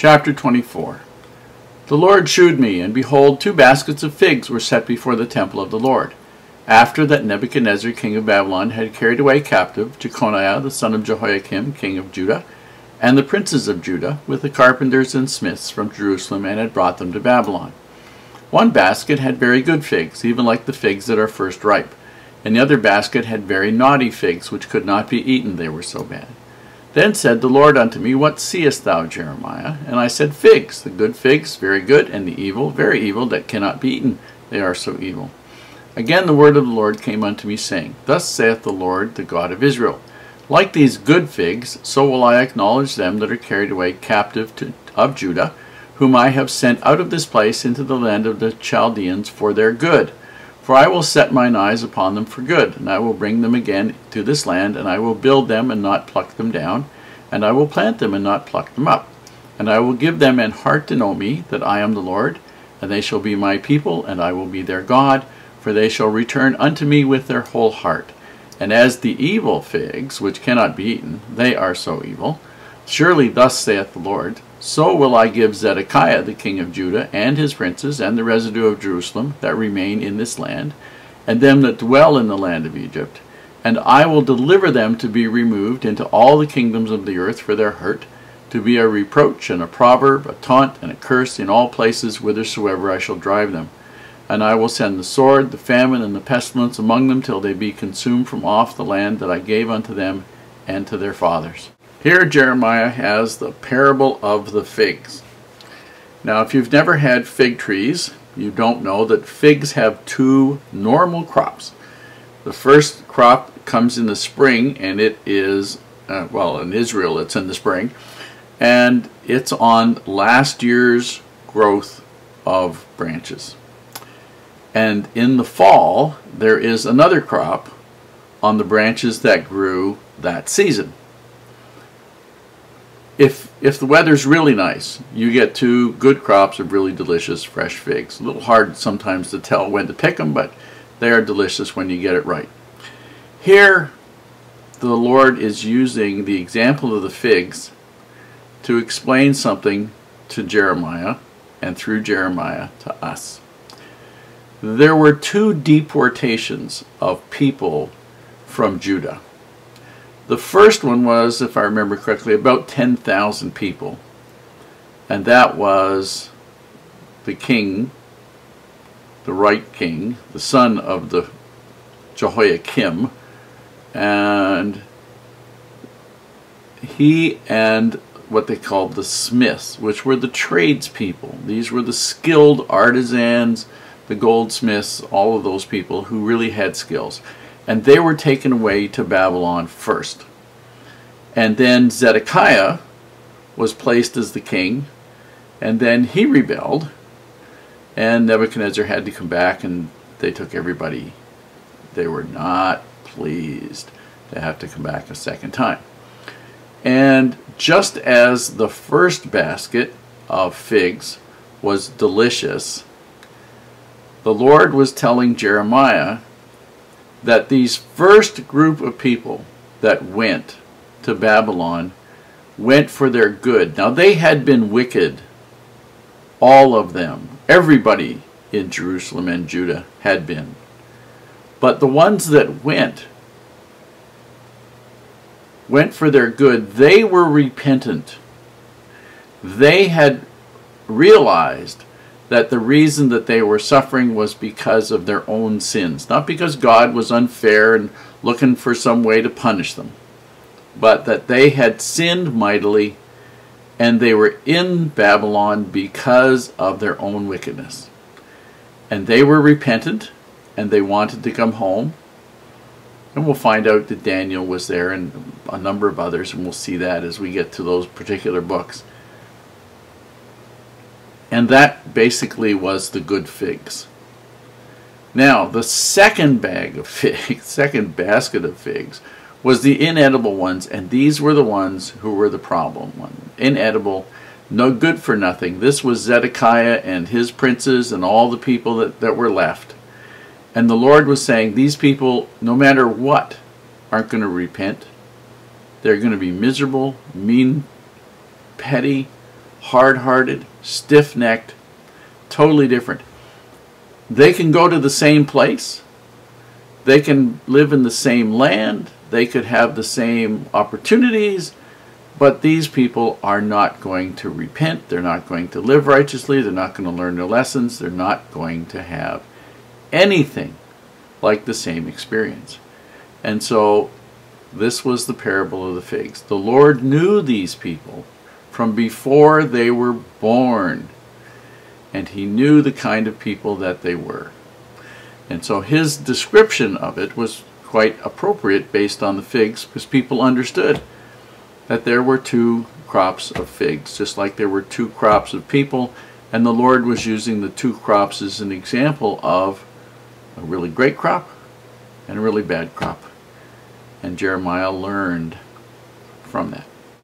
Chapter 24. The Lord shewed me, and behold, 2 baskets of figs were set before the temple of the Lord, after that Nebuchadrezzar king of Babylon had carried away captive Jeconiah the son of Jehoiakim king of Judah, and the princes of Judah, with the carpenters and smiths from Jerusalem, and had brought them to Babylon. 1 basket had very good figs, even like the figs that are first ripe, and the other basket had very naughty figs, which could not be eaten, they were so bad. Then said the Lord unto me, What seest thou, Jeremiah? And I said, Figs, the good figs, very good, and the evil, very evil, that cannot be eaten, they are so evil. Again the word of the Lord came unto me, saying, Thus saith the Lord, the God of Israel, Like these good figs, so will I acknowledge them that are carried away captive of Judah, whom I have sent out of this place into the land of the Chaldeans for their good. For I will set mine eyes upon them for good, and I will bring them again to this land, and I will build them and not pluck them down, and I will plant them and not pluck them up. And I will give them an heart to know me, that I am the Lord, and they shall be my people, and I will be their God, for they shall return unto me with their whole heart. And as the evil figs, which cannot be eaten, they are so evil. Surely thus saith the Lord, So will I give Zedekiah the king of Judah, and his princes, and the residue of Jerusalem, that remain in this land, and them that dwell in the land of Egypt, and I will deliver them to be removed into all the kingdoms of the earth for their hurt, to be a reproach and a proverb, a taunt and a curse in all places whithersoever I shall drive them. And I will send the sword, the famine, and the pestilence among them, till they be consumed from off the land that I gave unto them and to their fathers. Here Jeremiah has the parable of the figs. Now if you've never had fig trees, you don't know that figs have 2 normal crops. The first crop comes in the spring, and it is, well, in Israel it's in the spring, and it's on last year's growth of branches. And in the fall there is another crop on the branches that grew that season. If the weather's really nice, you get 2 good crops of really delicious fresh figs. A little hard sometimes to tell when to pick them, but they are delicious when you get it right. Here, the Lord is using the example of the figs to explain something to Jeremiah, and through Jeremiah to us. There were 2 deportations of people from Judah. The first one was, if I remember correctly, about 10,000 people. And that was the king, the right king, the son of the Jehoiakim, and he and what they called the smiths, which were the tradespeople. These were the skilled artisans, the goldsmiths, all of those people who really had skills. And they were taken away to Babylon first. And then Zedekiah was placed as the king, and then he rebelled, and Nebuchadrezzar had to come back, and they took everybody. They were not pleased to have to come back a second time. And just as the first basket of figs was delicious, the Lord was telling Jeremiah that these first group of people that went to Babylon went for their good. Now they had been wicked, all of them. Everybody in Jerusalem and Judah had been. But the ones that went for their good. They were repentant. They had realized that the reason that they were suffering was because of their own sins, not because God was unfair and looking for some way to punish them, but that they had sinned mightily, and they were in Babylon because of their own wickedness. And they were repentant, and they wanted to come home. And we'll find out that Daniel was there, and a number of others, and we'll see that as we get to those particular books. And that basically was the good figs. Now, the second bag of figs, second basket of figs, was the inedible ones, and these were the ones who were the problem ones. Inedible, no good for nothing. This was Zedekiah and his princes and all the people that were left. And the Lord was saying, these people, no matter what, aren't going to repent. They're going to be miserable, mean, petty, hard-hearted, stiff-necked, totally different. They can go to the same place. They can live in the same land. They could have the same opportunities. But these people are not going to repent. They're not going to live righteously. They're not going to learn their lessons. They're not going to have anything like the same experience. And so this was the parable of the figs. The Lord knew these people from before they were born. And he knew the kind of people that they were. And so his description of it was quite appropriate based on the figs, because people understood that there were two crops of figs, just like there were two crops of people, and the Lord was using the two crops as an example of a really great crop and a really bad crop. And Jeremiah learned from that.